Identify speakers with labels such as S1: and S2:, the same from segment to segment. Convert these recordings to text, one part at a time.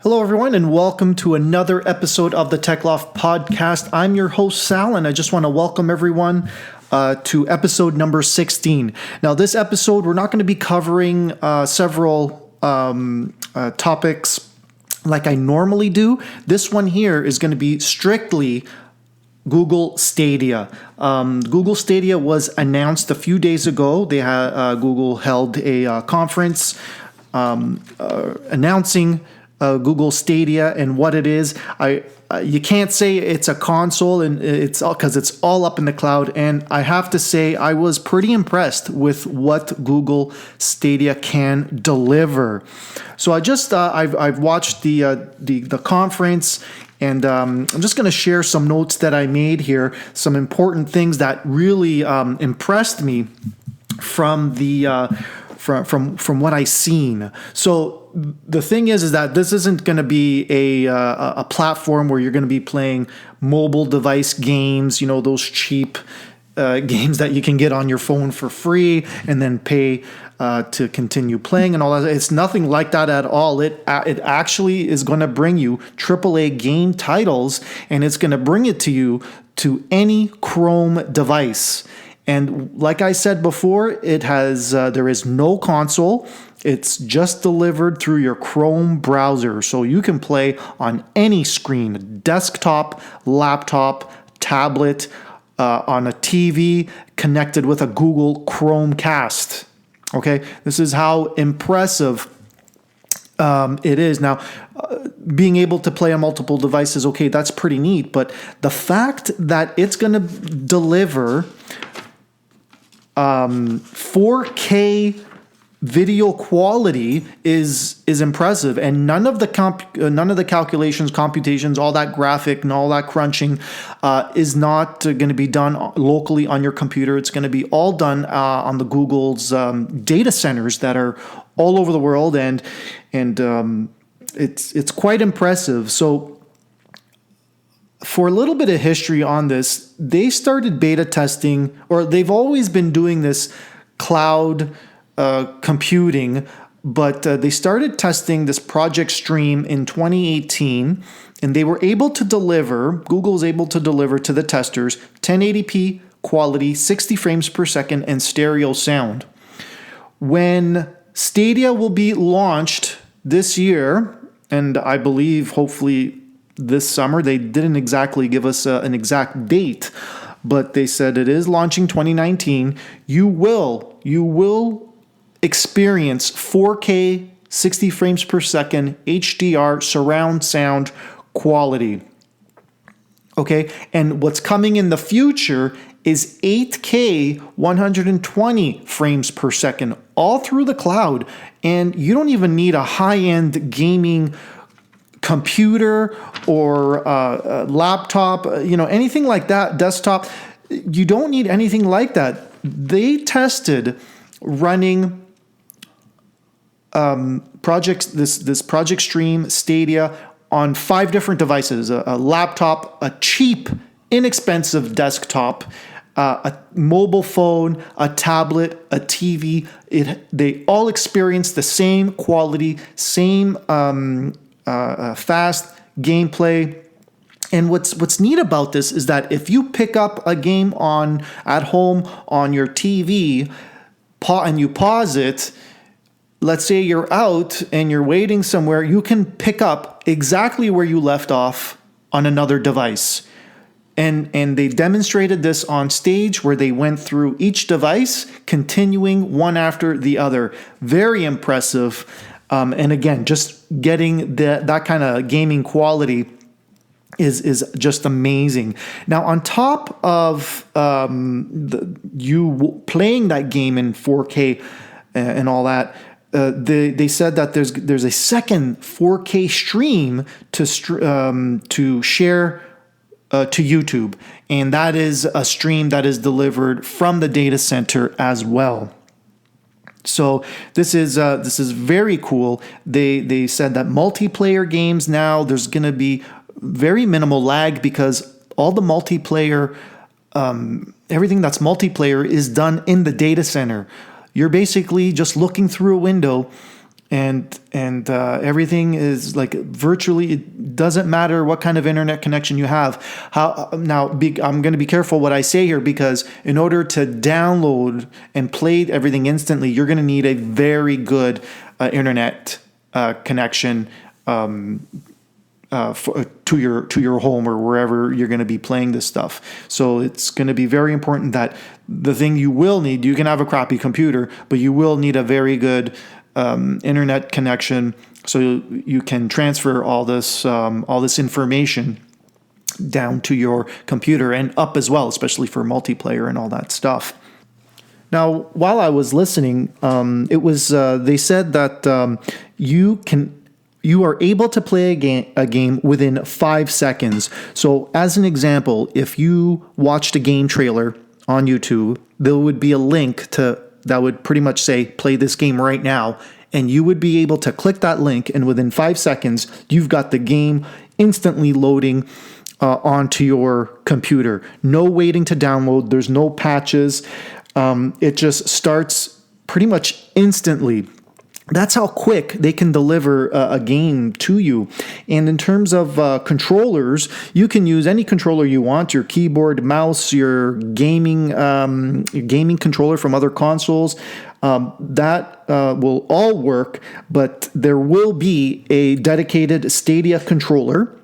S1: Hello, everyone, and welcome to another episode of the Tech Loft podcast. I'm your host, Sal, and I just want to welcome everyone to episode number 16. Now, this episode, we're not going to be covering several topics like I normally do. This one here is going to be strictly Google Stadia. Google Stadia was announced a few days ago. Google held a conference announcing Google Stadia and what it is. You can't say it's a console, and it's all because it's all up in the cloud. And I have to say, I was pretty impressed with what Google Stadia can deliver. So I've watched the conference. And I'm just going to share some notes that I made here, some important things that really impressed me from from what I seen. So the thing is that this isn't going to be a platform where you're going to be playing mobile device games, those cheap games that you can get on your phone for free and then pay to continue playing and all that. It's nothing like that at all. It actually is going to bring you AAA game titles, and it's going to bring it to you to any Chrome device. And like I said before, there is no console. It's just delivered through your Chrome browser, so you can play on any screen: desktop, laptop, tablet, on a TV connected with a Google Chromecast. Okay, this is how impressive it is. Now, being able to play on multiple devices, okay, that's pretty neat. But the fact that it's going to deliver 4K video quality is impressive, and none of the calculations, computations, all that graphic and all that crunching is not going to be done locally on your computer. It's going to be all done on the Google's data centers that are all over the world, and it's quite impressive. So, for a little bit of history on this, they started beta testing, or they've always been doing this cloud computing, but they started testing this Project Stream in 2018, and they were able to deliver, Google was able to deliver to the testers 1080p quality, 60 frames per second, and stereo sound. When Stadia will be launched this year, and I believe hopefully this summer, they didn't exactly give us an exact date, but they said it is launching 2019. You will experience 4K 60 frames per second HDR surround sound quality. Okay, and what's coming in the future is 8K 120 frames per second all through the cloud, and you don't even need a high-end gaming computer or laptop, anything like that, desktop. You don't need anything like that. They tested running this Project Stream Stadia on 5 different devices: a laptop, a cheap, inexpensive desktop, a mobile phone, a tablet, a TV. They all experienced the same quality, same fast gameplay. And what's neat about this is that if you pick up a game at home on your TV, and you pause it, let's say you're out and you're waiting somewhere, you can pick up exactly where you left off on another device. And they demonstrated this on stage, where they went through each device, continuing one after the other. Very impressive. And again, just getting that kind of gaming quality is just amazing. Now, on top of you playing that game in 4K and all that, they said that there's a second 4K stream to share to YouTube, and that is a stream that is delivered from the data center as well. So this is very cool. They said that multiplayer games now, there's going to be very minimal lag, because all the multiplayer, everything that's multiplayer is done in the data center. You're basically just looking through a window and everything is like virtually, it doesn't matter what kind of internet connection you have. I'm going to be careful what I say here, because in order to download and play everything instantly, you're going to need a very good internet connection to your home or wherever you're going to be playing this stuff. So it's going to be very important that the thing you will need, you can have a crappy computer, but you will need a very good internet connection, so you can transfer all this information down to your computer and up as well, especially for multiplayer and all that stuff. Now, while I was listening, they said that you are able to play a game within 5 seconds. So, as an example, if you watched a game trailer on YouTube, there would be a link that would pretty much say, play this game right now. And you would be able to click that link, and within 5 seconds, you've got the game instantly loading onto your computer. No waiting to download. There's no patches. It just starts pretty much instantly. That's how quick they can deliver a game to you. And in terms of controllers, you can use any controller you want, your keyboard, mouse, your gaming controller from other consoles. That will all work, but there will be a dedicated Stadia controller.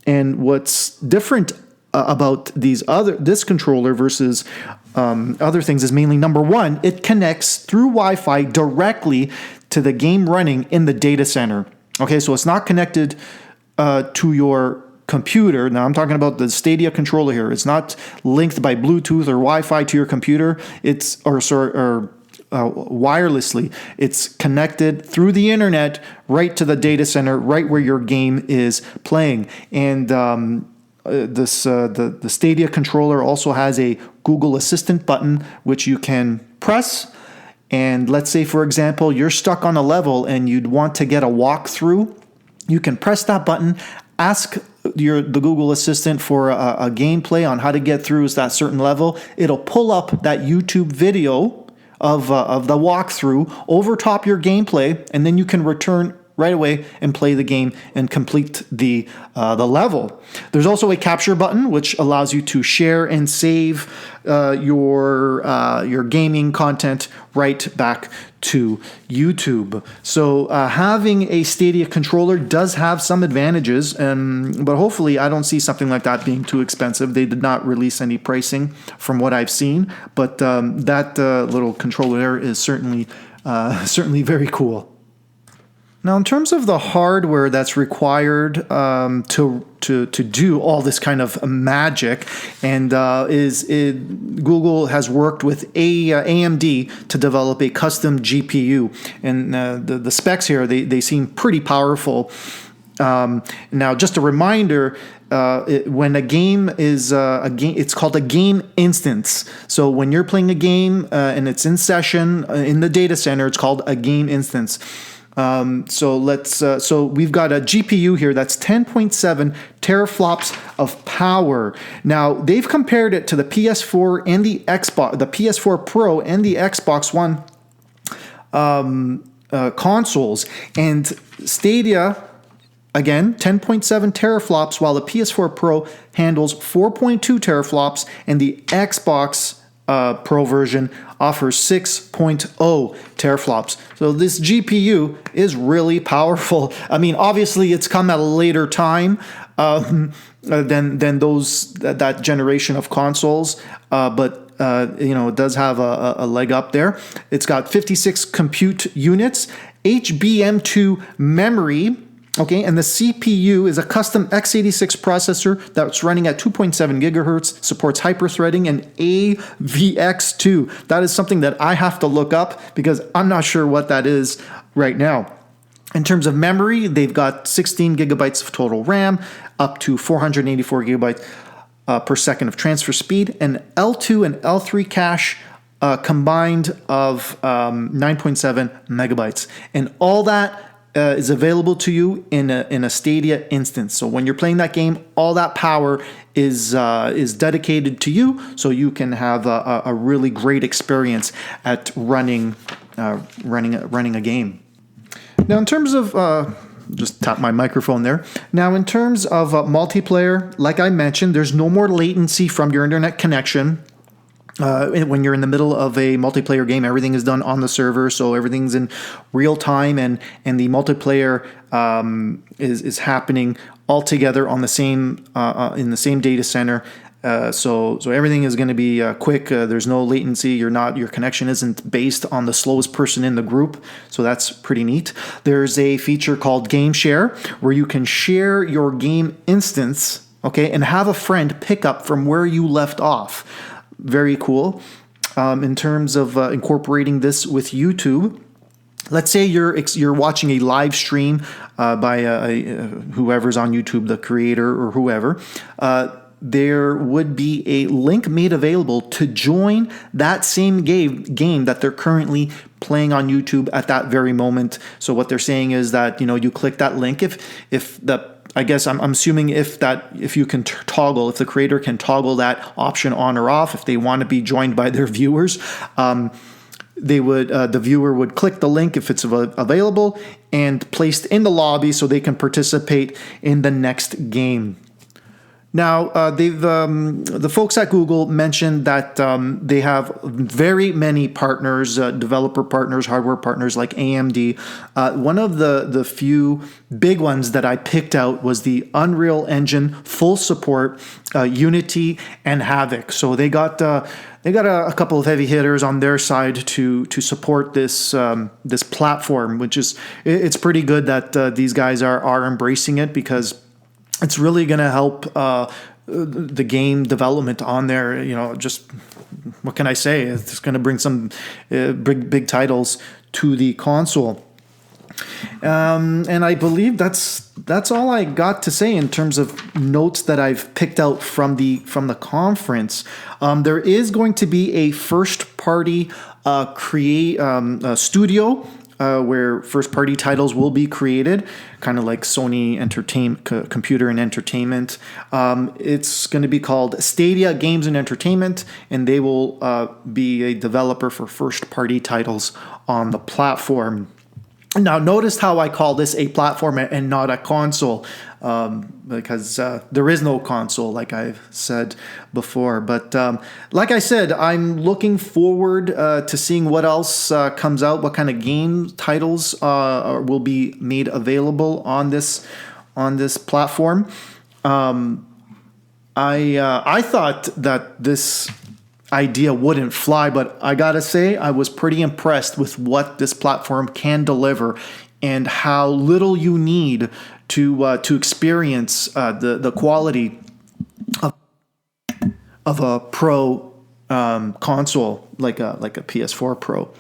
S1: And what's different about this controller versus other things is mainly, number one, it connects through Wi-Fi directly to the game running in the data center. Okay, so it's not connected to your computer. Now I'm talking about the Stadia controller here. It's not linked by Bluetooth or Wi-Fi to your computer. Wirelessly. It's connected through the internet right to the data center, right where your game is playing. And the Stadia controller also has a Google Assistant button, which you can press. And let's say, for example, you're stuck on a level and you'd want to get a walkthrough. You can press that button, ask the Google Assistant for a gameplay on how to get through that certain level. It'll pull up that YouTube video of the walkthrough over top your gameplay, and then you can return right away and play the game and complete the level. There's also a capture button, which allows you to share and save your gaming content right back to YouTube. So having a Stadia controller does have some advantages, but hopefully I don't see something like that being too expensive. They did not release any pricing from what I've seen, but that little controller there is certainly very cool. Now, in terms of the hardware that's required to do all this kind of magic, and Google has worked with AMD to develop a custom GPU, and the specs here they seem pretty powerful. Now, just a reminder. When a game is a game, it's called a game instance. So when you're playing a game and it's in session in the data center, it's called a game instance. So we've got a GPU here that's 10.7 teraflops of power. Now they've compared it to the PS4 and the PS4 Pro and the Xbox One consoles, and Stadia, again, 10.7 teraflops, while the PS4 Pro handles 4.2 teraflops, and the Xbox Pro version offers 6.0 teraflops. So this GPU is really powerful. I mean, obviously, it's come at a later time than that generation of consoles, but it does have a leg up there. It's got 56 compute units, HBM2 memory. Okay, and the CPU is a custom x86 processor that's running at 2.7 gigahertz, supports hyperthreading and AVX2. That is something that I have to look up because I'm not sure what that is right now. In terms of memory, they've got 16 gigabytes of total RAM, up to 484 gigabytes per second of transfer speed, and L2 and L3 cache combined of 9.7 megabytes. And all that is available to you in a Stadia instance. So when you're playing that game, all that power is dedicated to you, so you can have a really great experience at running a game. Now, in terms of just tap my microphone there. Now, in terms of multiplayer, like I mentioned, there's no more latency from your internet connection. When you're in the middle of a multiplayer game, everything is done on the server, so everything's in real time, and the multiplayer is happening all together on the same in the same data center. So everything is going to be quick. There's no latency. Your connection isn't based on the slowest person in the group. So that's pretty neat. There's a feature called Game Share where you can share your game instance, okay, and have a friend pick up from where you left off. Very cool. In terms of incorporating this with YouTube, let's say you're watching a live stream by whoever's on YouTube, the creator or whoever. There would be a link made available to join that same game that they're currently playing on YouTube at that very moment. So what they're saying is that you click that link I guess I'm assuming if you can if the creator can toggle that option on or off, if they want to be joined by their viewers, the viewer would click the link if it's available and placed in the lobby so they can participate in the next game. Now, the folks at Google mentioned that they have very many partners, developer partners, hardware partners like AMD. One of the few big ones that I picked out was the Unreal Engine full support, Unity, and Havoc. So they got a couple of heavy hitters on their side to support this platform, which it's pretty good that these guys are embracing it, because it's really going to help the game development on there. Just what can I say? It's going to bring some big titles to the console. And I believe that's all I got to say in terms of notes that I've picked out from the conference. There is going to be a first party studio. Where first-party titles will be created, kind of like Sony Computer and Entertainment. It's going to be called Stadia Games and Entertainment, and they will be a developer for first-party titles on the platform. Now, notice how I call this a platform and not a console, because there is no console, like I've said before. But like I said, I'm looking forward to seeing what else comes out, what kind of game titles will be made available on this platform. I thought that this idea wouldn't fly, but I gotta say I was pretty impressed with what this platform can deliver and how little you need to experience the quality of a pro console like a PS4 Pro.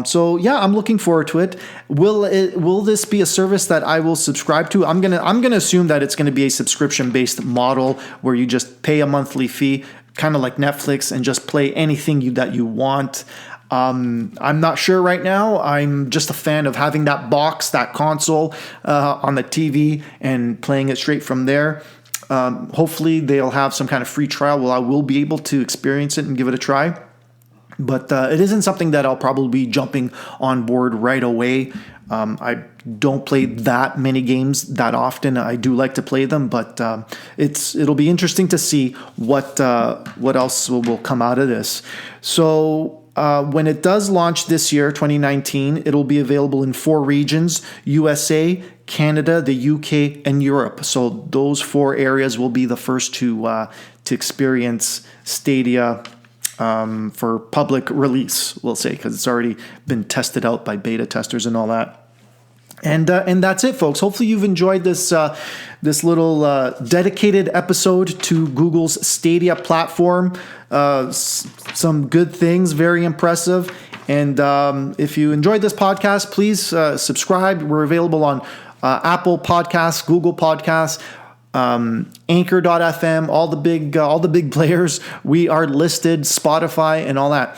S1: So yeah, I'm looking forward to it. Will this be a service that I will subscribe to? I'm gonna assume that it's gonna be a subscription based model where you just pay a monthly fee, kind of like Netflix, and just play anything that you want. I'm not sure right now. I'm just a fan of having that console on the TV and playing it straight from there. Hopefully they'll have some kind of free trial where I will be able to experience it and give it a try. But it isn't something that I'll probably be jumping on board right away. I don't play that many games that often. I do like to play them, but it'll be interesting to see what else will come out of this. So when it does launch this year, 2019, it'll be available in 4 regions: USA, Canada, the UK, and Europe. So those 4 areas will be the first to experience Stadia for public release, we'll say, because it's already been tested out by beta testers and all that. And that's it, folks. Hopefully you've enjoyed this little dedicated episode to Google's Stadia platform. Some good things, very impressive. And if you enjoyed this podcast, please subscribe. We're available on Apple Podcasts, Google Podcasts, Anchor.fm, all the big players. We are listed, Spotify, and all that.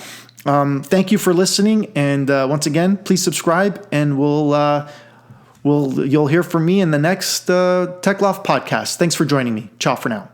S1: Thank you for listening, and once again, please subscribe, and you'll hear from me in the next Tech Loft podcast. Thanks for joining me. Ciao for now.